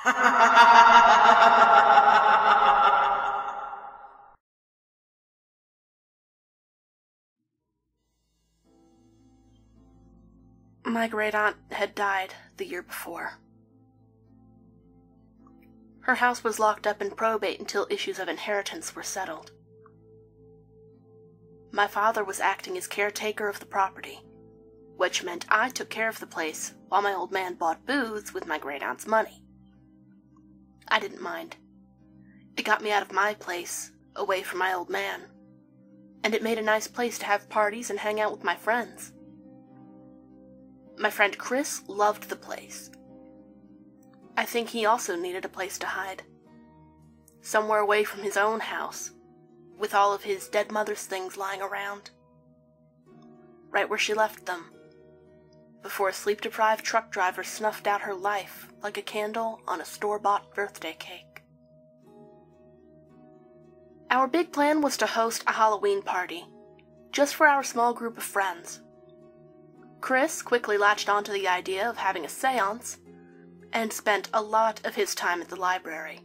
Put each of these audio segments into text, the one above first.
My great-aunt had died the year before. Her house was locked up in probate until issues of inheritance were settled. My father was acting as caretaker of the property, which meant I took care of the place while my old man bought booze with my great-aunt's money. I didn't mind. It got me out of my place, away from my old man, and it made a nice place to have parties and hang out with my friends. My friend Chris loved the place. I think he also needed a place to hide. Somewhere away from his own house, with all of his dead mother's things lying around. Right where she left them, before a sleep-deprived truck driver snuffed out her life like a candle on a store-bought birthday cake. Our big plan was to host a Halloween party, just for our small group of friends. Chris quickly latched onto the idea of having a seance, and spent a lot of his time at the library,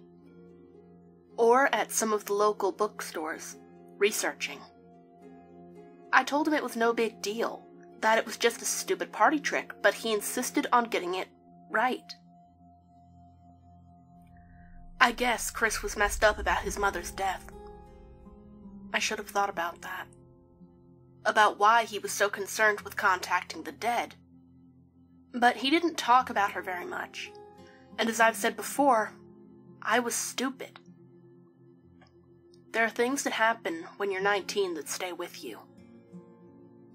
or at some of the local bookstores, researching. I told him it was no big deal, that it was just a stupid party trick, but he insisted on getting it right. I guess Chris was messed up about his mother's death. I should have thought about that. About why he was so concerned with contacting the dead. But he didn't talk about her very much, and as I've said before, I was stupid. There are things that happen when you're 19 that stay with you.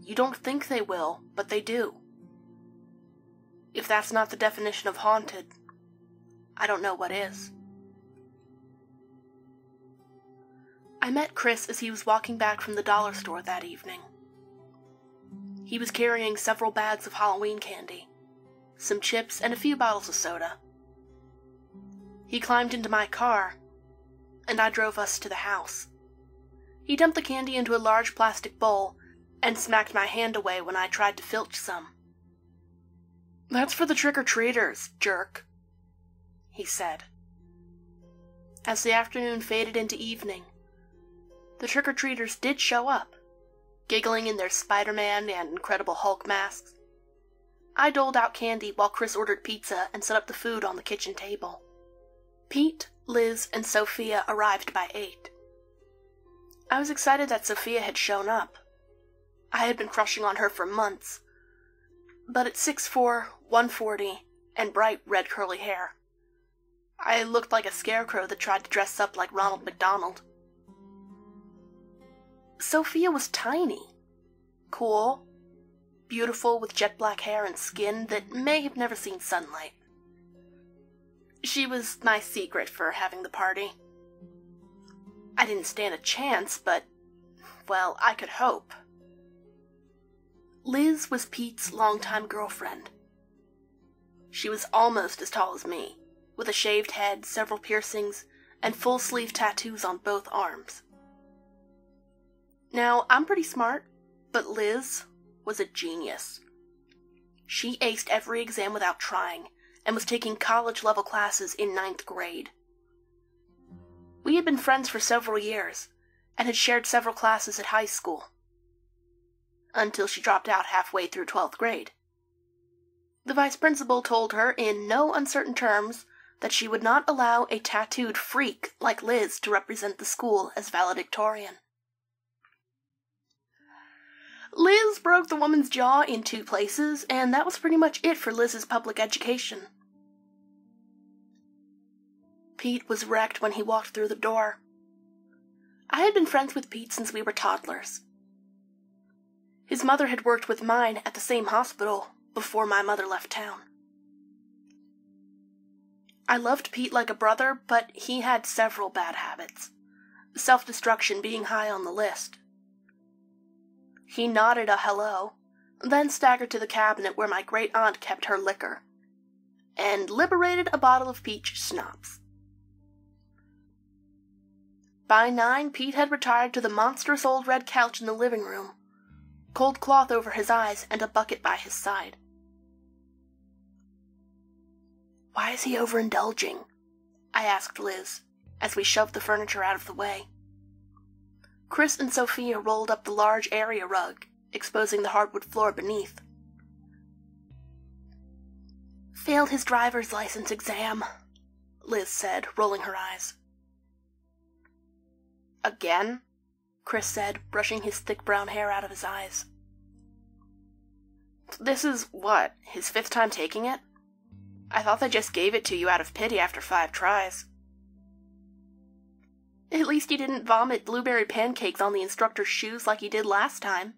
You don't think they will, but they do. If that's not the definition of haunted, I don't know what is. I met Chris as he was walking back from the dollar store that evening. He was carrying several bags of Halloween candy, some chips, and a few bottles of soda. He climbed into my car, and I drove us to the house. He dumped the candy into a large plastic bowl and smacked my hand away when I tried to filch some. "That's for the trick-or-treaters, jerk," he said. As the afternoon faded into evening, the trick-or-treaters did show up, giggling in their Spider-Man and Incredible Hulk masks. I doled out candy while Chris ordered pizza and set up the food on the kitchen table. Pete, Liz, and Sophia arrived by 8. I was excited that Sophia had shown up. I had been crushing on her for months, but at 6'4", 140, and bright red curly hair, I looked like a scarecrow that tried to dress up like Ronald McDonald. Sophia was tiny, cool, beautiful with jet black hair and skin that may have never seen sunlight. She was my secret for having the party. I didn't stand a chance, but, well, I could hope. Liz was Pete's longtime girlfriend. She was almost as tall as me, with a shaved head, several piercings, and full-sleeve tattoos on both arms. Now, I'm pretty smart, but Liz was a genius. She aced every exam without trying, and was taking college-level classes in 9th grade. We had been friends for several years, and had shared several classes at high school, until she dropped out halfway through 12th grade. The vice principal told her in no uncertain terms that she would not allow a tattooed freak like Liz to represent the school as valedictorian. Liz broke the woman's jaw in 2 places, and that was pretty much it for Liz's public education. Pete was wrecked when he walked through the door. I had been friends with Pete since we were toddlers. His mother had worked with mine at the same hospital before my mother left town. I loved Pete like a brother, but he had several bad habits, self-destruction being high on the list. He nodded a hello, then staggered to the cabinet where my great-aunt kept her liquor, and liberated a bottle of peach schnapps. By 9, Pete had retired to the monstrous old red couch in the living room, cold cloth over his eyes and a bucket by his side. "Why is he overindulging?" I asked Liz, as we shoved the furniture out of the way. Chris and Sophia rolled up the large area rug, exposing the hardwood floor beneath. "Failed his driver's license exam," Liz said, rolling her eyes. "Again?" Chris said, brushing his thick brown hair out of his eyes. "This is, what, his 5th time taking it? I thought they just gave it to you out of pity after 5 tries. At least he didn't vomit blueberry pancakes on the instructor's shoes like he did last time,"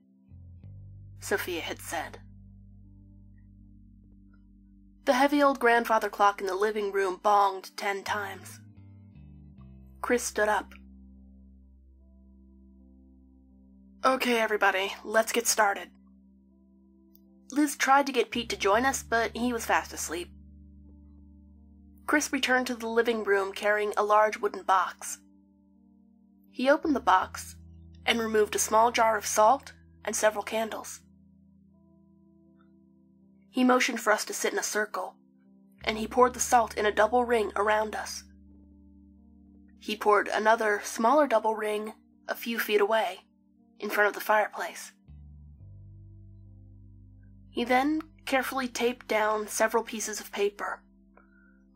Sophia had said. The heavy old grandfather clock in the living room bonged 10 times. Chris stood up. "Okay, everybody, let's get started." Liz tried to get Pete to join us, but he was fast asleep. Chris returned to the living room carrying a large wooden box. He opened the box and removed a small jar of salt and several candles. He motioned for us to sit in a circle, and he poured the salt in a double ring around us. He poured another, smaller double ring a few feet away, in front of the fireplace. He then carefully taped down several pieces of paper,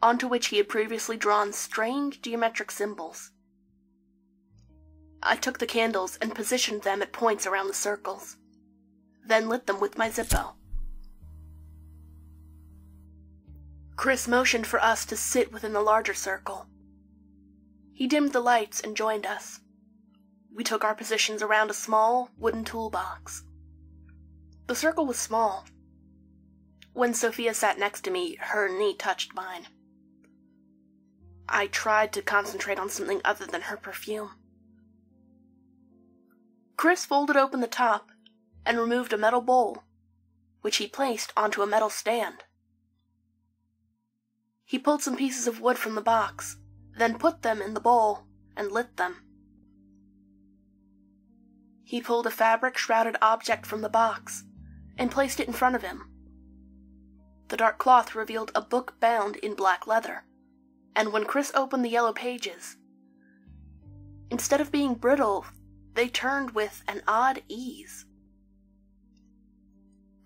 onto which he had previously drawn strange geometric symbols. I took the candles and positioned them at points around the circles, then lit them with my Zippo. Chris motioned for us to sit within the larger circle. He dimmed the lights and joined us. We took our positions around a small wooden toolbox. The circle was small. When Sophia sat next to me, her knee touched mine. I tried to concentrate on something other than her perfume. Chris folded open the top and removed a metal bowl, which he placed onto a metal stand. He pulled some pieces of wood from the box, then put them in the bowl and lit them. He pulled a fabric-shrouded object from the box and placed it in front of him. The dark cloth revealed a book bound in black leather, and when Chris opened the yellow pages, instead of being brittle, they turned with an odd ease.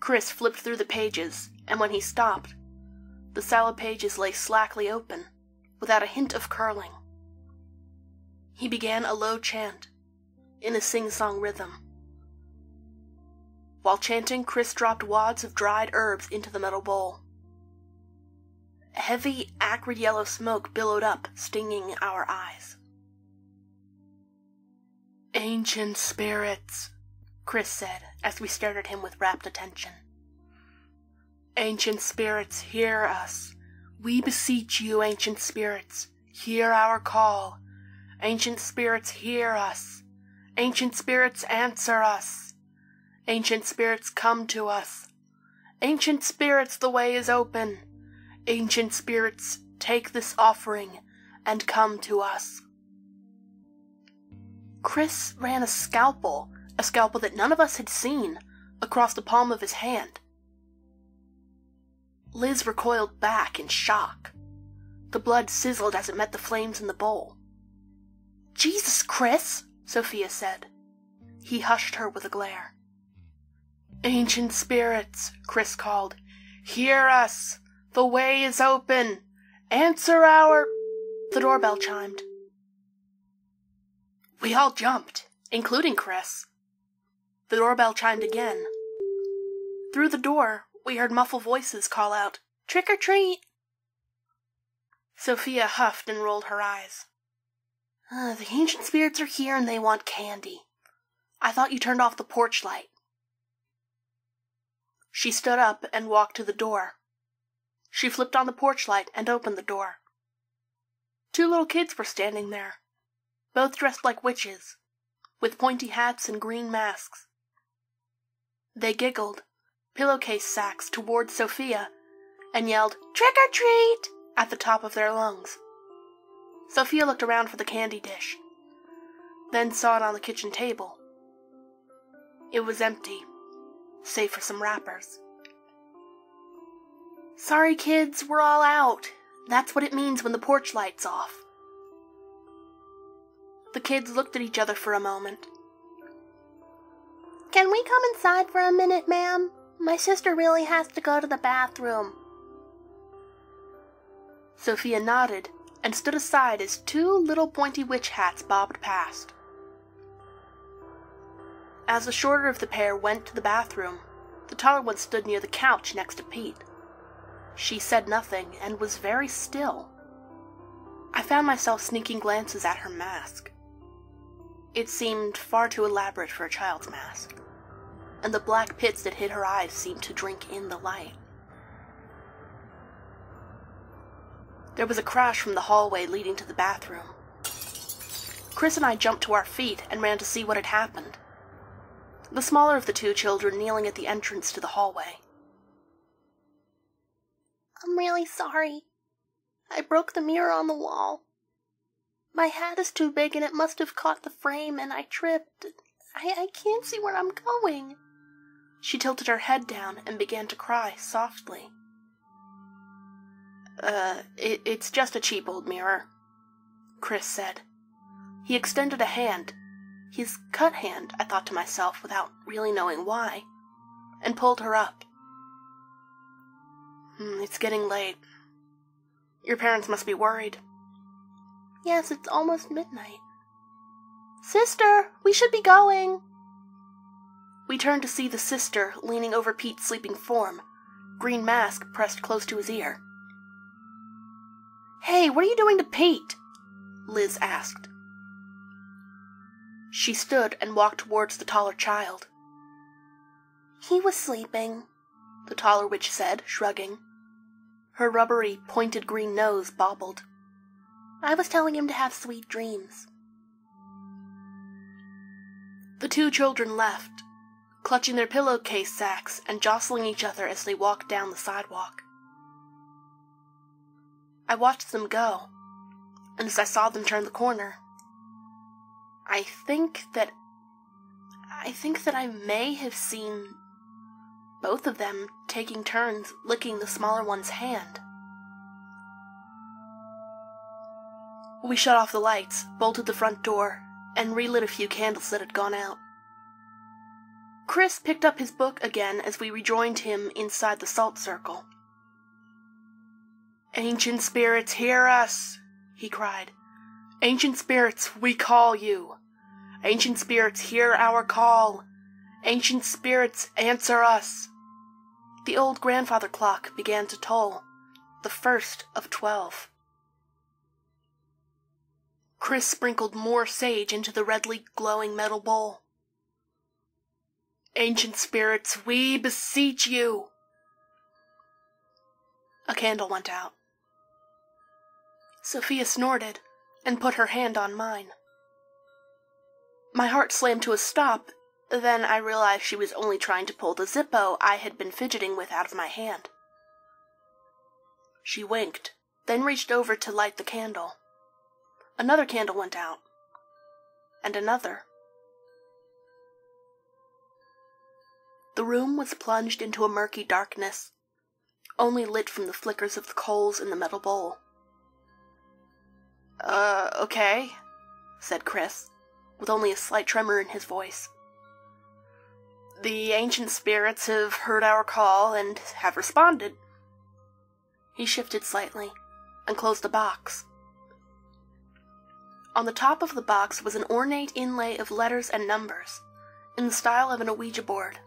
Chris flipped through the pages, and when he stopped, the salad pages lay slackly open, without a hint of curling. He began a low chant, in a sing-song rhythm. While chanting, Chris dropped wads of dried herbs into the metal bowl. Heavy, acrid yellow smoke billowed up, stinging our eyes. "Ancient spirits," Chris said, as we stared at him with rapt attention. "Ancient spirits, hear us. We beseech you, ancient spirits, hear our call. Ancient spirits, hear us. Ancient spirits, answer us. Ancient spirits, come to us. Ancient spirits, the way is open. Ancient spirits, take this offering and come to us." Chris ran a scalpel that none of us had seen, across the palm of his hand. Liz recoiled back in shock. The blood sizzled as it met the flames in the bowl. "Jesus, Chris," Sophia said. He hushed her with a glare. "Ancient spirits," Chris called, "hear us. The way is open. Answer our—" The doorbell chimed. We all jumped, including Chris. The doorbell chimed again. Through the door, we heard muffled voices call out, "Trick or treat!" Sophia huffed and rolled her eyes. The ancient spirits are here and they want candy. I thought you turned off the porch light." She stood up and walked to the door. She flipped on the porch light and opened the door. 2 little kids were standing there, both dressed like witches, with pointy hats and green masks. They giggled, pillowcase sacks towards Sophia, and yelled, "Trick or treat!" at the top of their lungs. Sophia looked around for the candy dish, then saw it on the kitchen table. It was empty, save for some wrappers. "Sorry, kids, we're all out," That's what it means when the porch light's off." The kids looked at each other for a moment. "Can we come inside for a minute, ma'am? My sister really has to go to the bathroom." Sophia nodded and stood aside as two little pointy witch hats bobbed past. As the shorter of the pair went to the bathroom, the taller one stood near the couch next to Pete. She said nothing and was very still. I found myself sneaking glances at her mask. It seemed far too elaborate for a child's mask, and the black pits that hid her eyes seemed to drink in the light. There was a crash from the hallway leading to the bathroom. Chris and I jumped to our feet and ran to see what had happened. The smaller of the two children kneeling at the entrance to the hallway. "I'm really sorry. I broke the mirror on the wall. My hat is too big and it must have caught the frame and I tripped. I can't see where I'm going." She tilted her head down and began to cry softly. It's just a cheap old mirror," Chris said. He extended a hand, his cut hand, I thought to myself without really knowing why, and pulled her up. "It's getting late. Your parents must be worried." "Yes, it's almost midnight." "Sister, we should be going." We turned to see the sister leaning over Pete's sleeping form, green mask pressed close to his ear. "Hey, what are you doing to Pete?" Liz asked. She stood and walked towards the taller child. "He was sleeping," the taller witch said, shrugging. Her rubbery, pointed green nose bobbled. "I was telling him to have sweet dreams." The two children left, clutching their pillowcase sacks and jostling each other as they walked down the sidewalk. I watched them go, and as I saw them turn the corner, I think that I may have seen both of them taking turns licking the smaller one's hand. We shut off the lights, bolted the front door, and relit a few candles that had gone out. Chris picked up his book again as we rejoined him inside the salt circle. "Ancient spirits, hear us!" he cried. "Ancient spirits, we call you! Ancient spirits, hear our call! Ancient spirits, answer us!" The old grandfather clock began to toll, the first of 12. Chris sprinkled more sage into the redly glowing metal bowl. "Ancient spirits, we beseech you!" A candle went out. Sophia snorted and put her hand on mine. My heart slammed to a stop, then I realized she was only trying to pull the Zippo I had been fidgeting with out of my hand. She winked, then reached over to light the candle. Another candle went out, and another. The room was plunged into a murky darkness, only lit from the flickers of the coals in the metal bowl. Okay," said Chris, with only a slight tremor in his voice. "The ancient spirits have heard our call and have responded." He shifted slightly and closed the box. On the top of the box was an ornate inlay of letters and numbers, in the style of an Ouija board.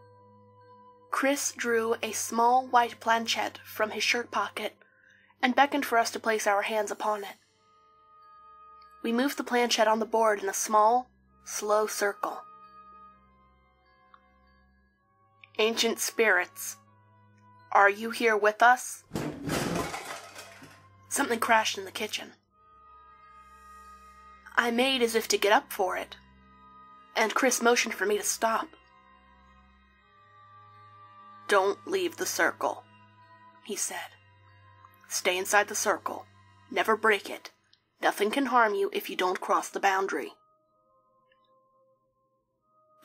Chris drew a small white planchette from his shirt pocket and beckoned for us to place our hands upon it. We moved the planchette on the board in a small, slow circle. "Ancient spirits, are you here with us?" Something crashed in the kitchen. I made as if to get up for it, and Chris motioned for me to stop. "Don't leave the circle," he said. "Stay inside the circle. Never break it. Nothing can harm you if you don't cross the boundary."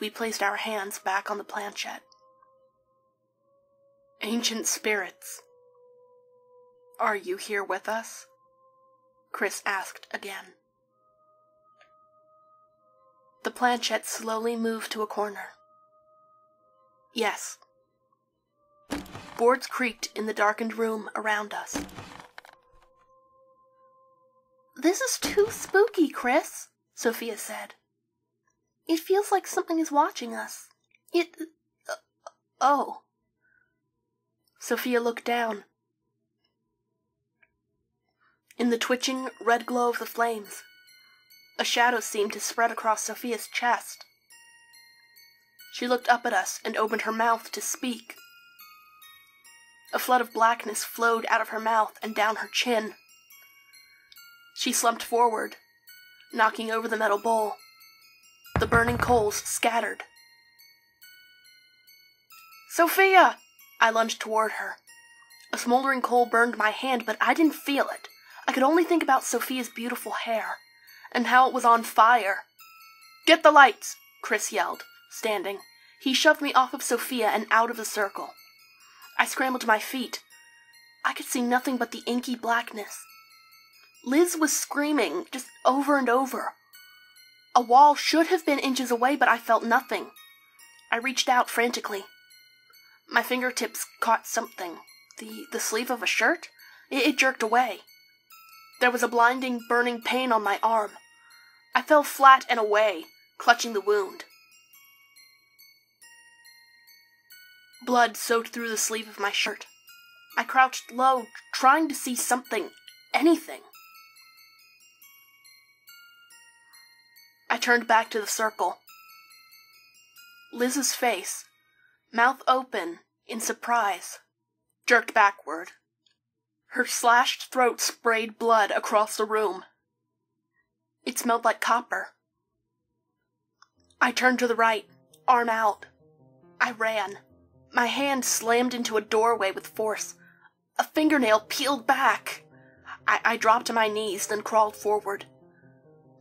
We placed our hands back on the planchette. "Ancient spirits, "Are you here with us?" Chris asked again. The planchette slowly moved to a corner. "Yes." Boards creaked in the darkened room around us. "This is too spooky, Chris," Sophia said. "It feels like something is watching us. Oh." Sophia looked down. In the twitching red glow of the flames, a shadow seemed to spread across Sophia's chest. She looked up at us and opened her mouth to speak. A flood of blackness flowed out of her mouth and down her chin. She slumped forward, knocking over the metal bowl. The burning coals scattered. "Sophia!" I lunged toward her. A smoldering coal burned my hand, but I didn't feel it. I could only think about Sophia's beautiful hair, and how it was on fire. "Get the lights!" Chris yelled, standing. He shoved me off of Sophia and out of the circle. I scrambled to my feet. I could see nothing but the inky blackness. Liz was screaming, just over and over. A wall should have been inches away, but I felt nothing. I reached out frantically. My fingertips caught something. The sleeve of a shirt? It jerked away. There was a blinding, burning pain on my arm. I fell flat and away, clutching the wound. Blood soaked through the sleeve of my shirt. I crouched low, trying to see something, anything. I turned back to the circle. Liz's face, mouth open in surprise, jerked backward. Her slashed throat sprayed blood across the room. It smelled like copper. I turned to the right, arm out. I ran. My hand slammed into a doorway with force. A fingernail peeled back. I dropped to my knees, then crawled forward.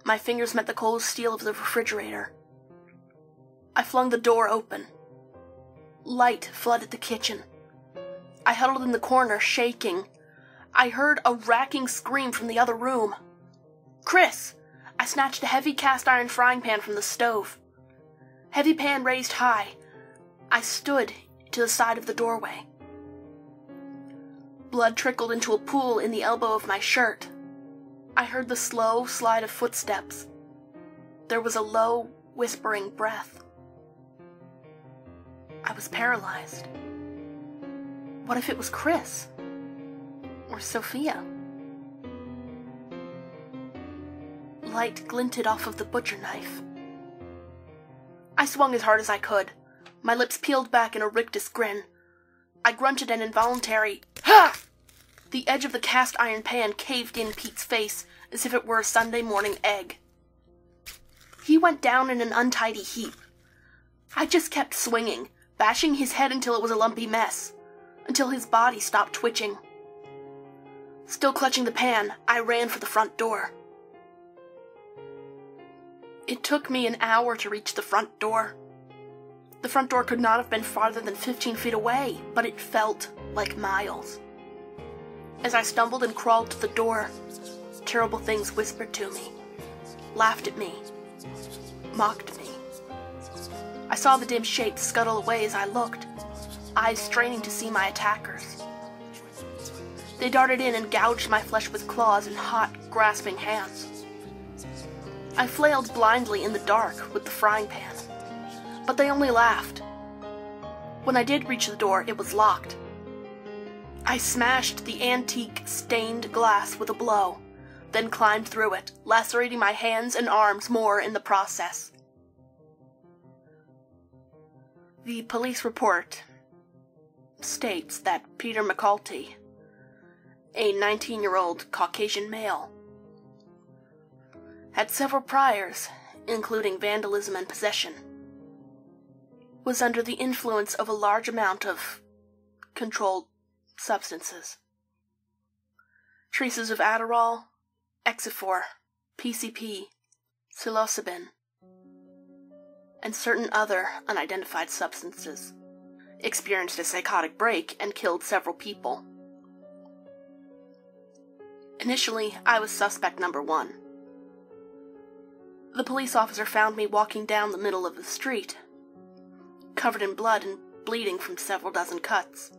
My fingers met the cold steel of the refrigerator. I flung the door open. Light flooded the kitchen. I huddled in the corner, shaking. I heard a racking scream from the other room. "Chris!" I snatched a heavy cast-iron frying pan from the stove. Heavy pan raised high. I stood to the side of the doorway. Blood trickled into a pool in the elbow of my shirt. I heard the slow slide of footsteps. There was a low, whispering breath. I was paralyzed. What if it was Chris? Or Sophia? Light glinted off of the butcher knife. I swung as hard as I could. My lips peeled back in a rictus grin. I grunted an involuntary, "Ha!" The edge of the cast-iron pan caved in Pete's face as if it were a Sunday morning egg. He went down in an untidy heap. I just kept swinging, bashing his head until it was a lumpy mess, until his body stopped twitching. Still clutching the pan, I ran for the front door. It took me an hour to reach the front door. The front door could not have been farther than 15 feet away, but it felt like miles. As I stumbled and crawled to the door, terrible things whispered to me, laughed at me, mocked me. I saw the dim shapes scuttle away as I looked, eyes straining to see my attackers. They darted in and gouged my flesh with claws and hot, grasping hands. I flailed blindly in the dark with the frying pan, but they only laughed. When I did reach the door, it was locked. I smashed the antique, stained glass with a blow, then climbed through it, lacerating my hands and arms more in the process. The police report states that Peter McCulty, a 19-year-old Caucasian male, had several priors, including vandalism and possession, was under the influence of a large amount of controlled substances. Traces of Adderall, Exifor, PCP, psilocybin, and certain other unidentified substances. Experienced a psychotic break and killed several people. Initially, I was suspect number 1. The police officer found me walking down the middle of the street, covered in blood and bleeding from several dozen cuts,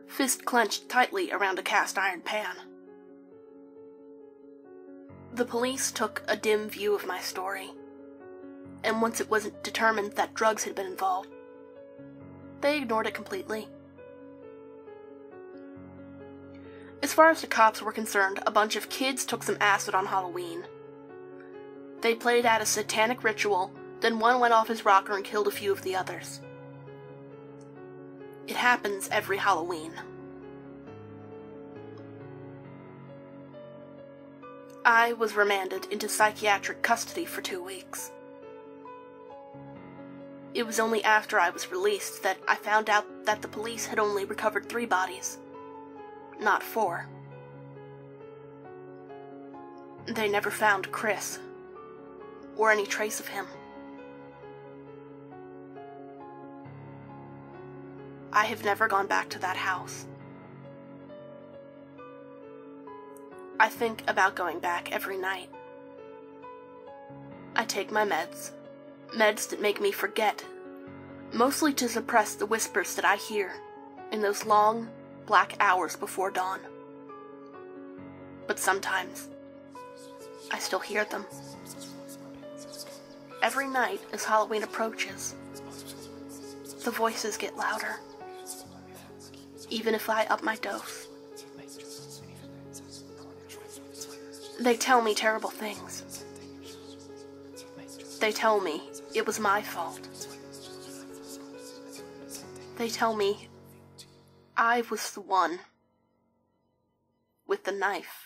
fist clenched tightly around a cast iron pan. The police took a dim view of my story, and once it was determined that drugs had been involved, they ignored it completely. As far as the cops were concerned, a bunch of kids took some acid on Halloween. They played out a satanic ritual, then one went off his rocker and killed a few of the others. It happens every Halloween. I was remanded into psychiatric custody for 2 weeks. It was only after I was released that I found out that the police had only recovered 3 bodies, not 4. They never found Chris, or any trace of him. I have never gone back to that house. I think about going back every night. I take my meds that make me forget, mostly to suppress the whispers that I hear in those long, black hours before dawn. But sometimes, I still hear them. Every night as Halloween approaches, the voices get louder, even if I up my dose. They tell me terrible things. They tell me it was my fault. They tell me I was the one with the knife.